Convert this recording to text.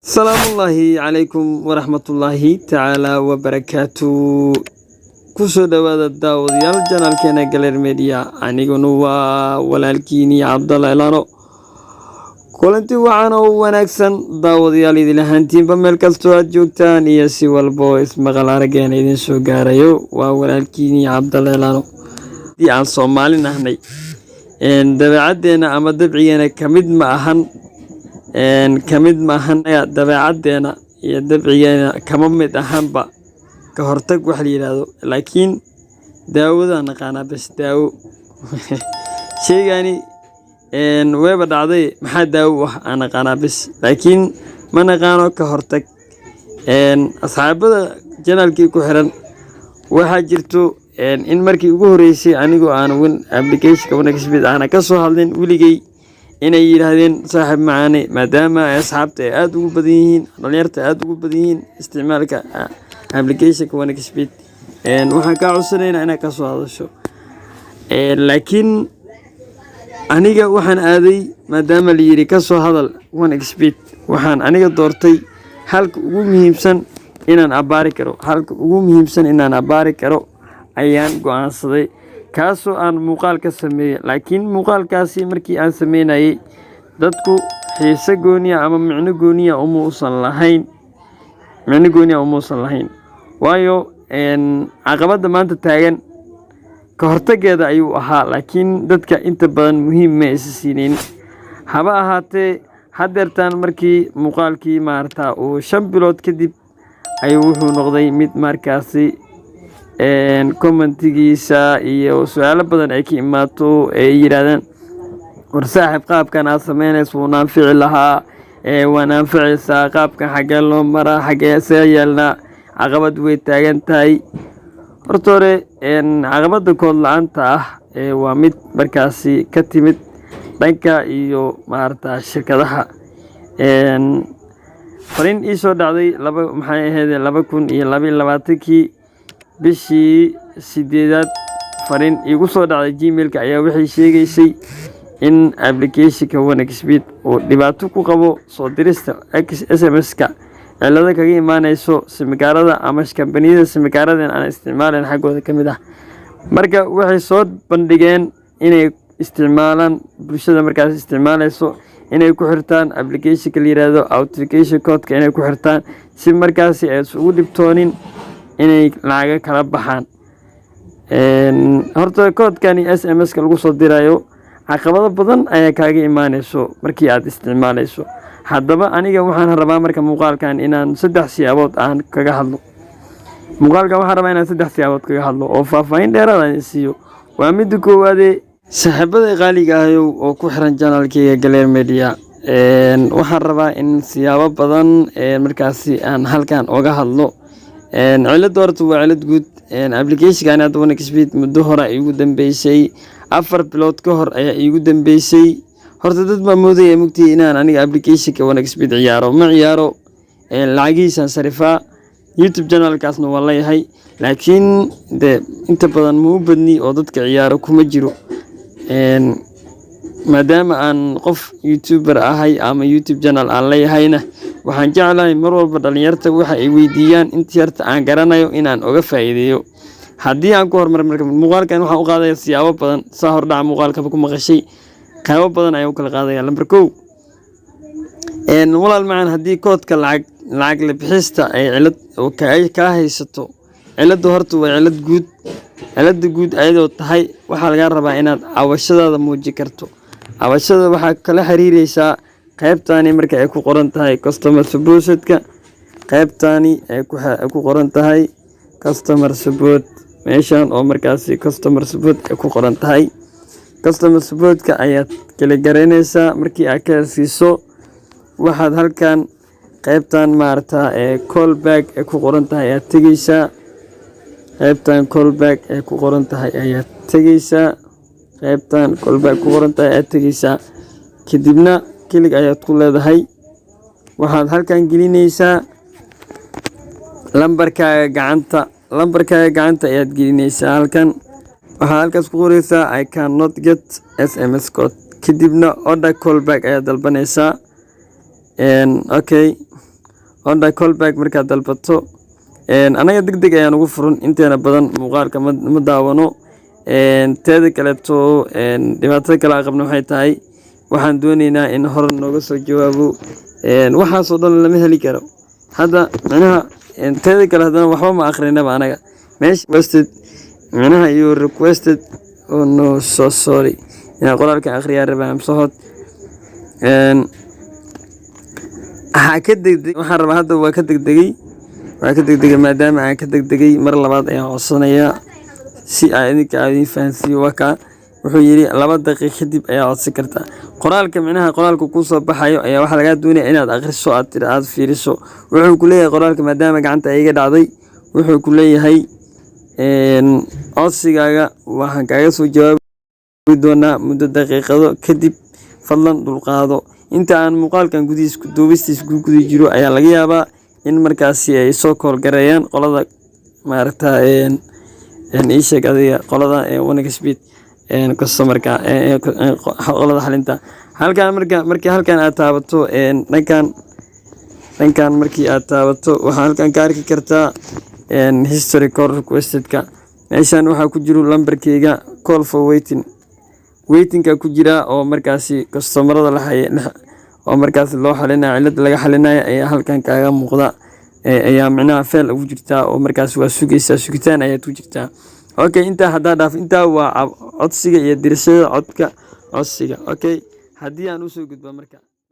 السلام الله عليكم ورحمة الله تعالى وبركاته. كسو دواد الداود يالجانال كينا قلير ميديا عنيقو نوا والالكيني عبد الله إلانو كولنتي وعانو ونكسن داود يالي دي لهانتين بميل كالتوات جوكتان ياسي والبويس مغال عرقين ايدين سو غاريو والالكيني عبد الله إلانو دي عن صومالي نحني ان دبعادينا اما دبعينا كمد معهن kamid maahan dabeecadeena iyo dabcigeena kama mid ahaanba ka hortag wax la yiraahdo laakiin daawada naqaana bas daawo sheegani weeba dhacday maxaa daawo wax aan naqaana bas laakiin ma naqaano ka hortag asxaabada janaalkii ku xiran waxa jirto in markii ugu horeysay anigu aan win application wanaagsan aan ka soo hadlin wiligay inay yiraahdeen saaxiib macaani maadaama asxaabta aad ugu badan yihiin dhalinyarta aad ugu badan yihiin isticmaalka application wanaagsan waxaan ka codsanaynaa inaad ka soo hadasho laakiin aniga waxaan aaday maadaama la yiri ka soo hadal wanaagsan waxaan aniga doortay halka ugu muhiimsan inaan abaari karo ayaan go'aansaday kaasoo aan muuqaal ka sameeyay laakiin muuqaalkaasi markii aan sameynayay dadku xiise gooniya ama micno gooniya uma uusan lahayn waayo caqabada maanta taagan ka hortageeda ayuu ahaa laakiin dadka inta badan muhiim ma isa siinin haba ahaatee hadeertaan markii muuqaalkii maarta uu 5 bilood kadib ayuu wuxuu noqday mid markaasi commentigiisa iyo su'aalo badan ay ka imaato ay yiraahdaan war saaxiib qaabkan aad sameynayso waan ficil lahaa waan anficaysaa qaabkan xagee loo maraa xagee yeelna caqabad way taagan tahay horta hore caqabada kood la'aanta ah waa mid markaasi ka timid dhanka iyo maarta shirkadaha farin ii soo dhacday maxay ahayd 2022 bishii 8aad farin igu soo dhacday gmailka ayaa waxay sheegaysay in application wanaagsan oo dhibaato ku qabo soo dirista SMS-ka cilada kaga imaanayso simikaarada ama kambaniyada simikaarada aan isticmaaleen xagooda kamid ah marka waxay soo bandhigeen inay isticmaalaan bulshada markaas isticmaalayso inay ku xirtaan application la yiraahdo authentication code inay ku xirtaan si markaas ay ugu dhibtoonin inay lacag kala baxaan horta koodkani SMS-ka lagu soo dirayo caqabado badan ayaa kaaga imaanayso markii aad isticmaalayso haddaba aniga waxaan rabaa marka muuqaalkan inaan 3 siyaabood aan kaga hadlo oo faahfaahin dheeraad ah siiyo waa mid koowaad saaxiibada qaaliga ah oo ku xiran channelkayga Galeer Media waxaan rabaa in siyaabo badan markaasi aan halkan uga hadlo cilad horta waa cilad guud application-kan aad wanaagsan muddo hore igu dambeysay 4 bilood ka hor ayaa igu dambeysay horta dad ma moodaya mugtii inaan aniga application-ka wanaagsan ciyaaro lacagiisan sarifa YouTube channel-kaasna waa leeyahay laakiin inta badan ma u badni oo dadka ciyaaro kuma jiro maadaama aan qof YouTuber ahay ama YouTube channel aan leeyahayna waxaan jeclahay mar walba dhalinyarta waxa ay weydiiyaan intii yarta aan garanayo inaan uga faa'iideeyo haddii aan ku hormar marka muuqaalkan waxaan u qaadayaa siyaabo badan saa hordhaca muuqaalka ku maqashay qaybo badan ayaan u kala qaadayaa number 1 walaal macaan haddii koodka lacag la bixista ay cilad oo ka haysato cilada horta waa cilada guud ayadoo tahay waxa laga rabaa inaad awashadaada muuji karto awashada waxa kala xiriiraysaa qaybtani marka ay ku qoran tahay customer support-ka qaybtani ay ku qoran tahay customer support meeshan oo markaasi customer support ay ku qoran tahay customer support-ka ayaad kala garanaysaa markii aad ka siiso waxaad halkan qaybtan maarta callback ay ku qoran tahay ayaad tagaysaa qaybtan callback ay ku qoran tahay ayaad tagaysaa kadibna kilig ayaad ku leedahay waxaad halkan gelinaysaa lambarkaaga gacanta ayaad gelinaysaa halkan waxaad halkaas ku qoraysaa I cannot get SMS code kadibna order callback ayaad dalbanaysaa okay onda callback markaad dalbato anaga degdeg ayaan ugu furan inteena badan muuqaalka ma daawano teeda kaleeto dhibaatada kale aan qabno waxay tahay waxaan doonaynaa in hore nooga soo jawaabo waxaasoo dhan lama heli karo hadda micnaha teeda kale haddana waxba ma akhrinaba anaga meesha requested micnaha iyo requested oh no so sorry inaan qoraalkan akhriyaa rabaa amsahod waxaan rabaa hadda waa ka degdegay maadaama aan ka degdegay mar labaad ayaan codsanayaa si aan idinka idin fahansiiyo waka wuxuu yiri 2 daqiiqo kadib ayaa codsi kartaa qoraalka micnaha qoraalku ku soo baxayo ayaa waxa laga doonayaa inaad akhriso aad fiiriso wuxuu ku leeyahay qoraalka maadaama gacanta iga dhacday wuxuu ku leeyahay codsigaaga waxaan kaaga soo jawaabi doonaa muddo daqiiqado kadib fadlan dulqaado inta aan muuqaalkan duubistiisa ku guda jiro ayaa laga yaabaa in markaasi ay soo kool gareeyaan qolada maaragta ii sheeg adiga qolada wanaag speed customerka qolada xalinta halkan markii halkan aad taabato dhankan markii aad taabato waxaa halkan ka arki kartaa history call requestedka meeshan waxaa ku jiro lambarkayga call for waitingka ku jira oo markaasi customerada oo markaasi loo xalinayo cilad laga xalinayo ayaa halkan kaaga muuqda ayaa micnaha fail ugu jirtaa oo markaasi waa sugitaan ayaad ku jirtaa okay intaa haddaa dhaaf intaa waa codsiga iyo dirashada codka codsiga okay haddii aan usoo gudbo marka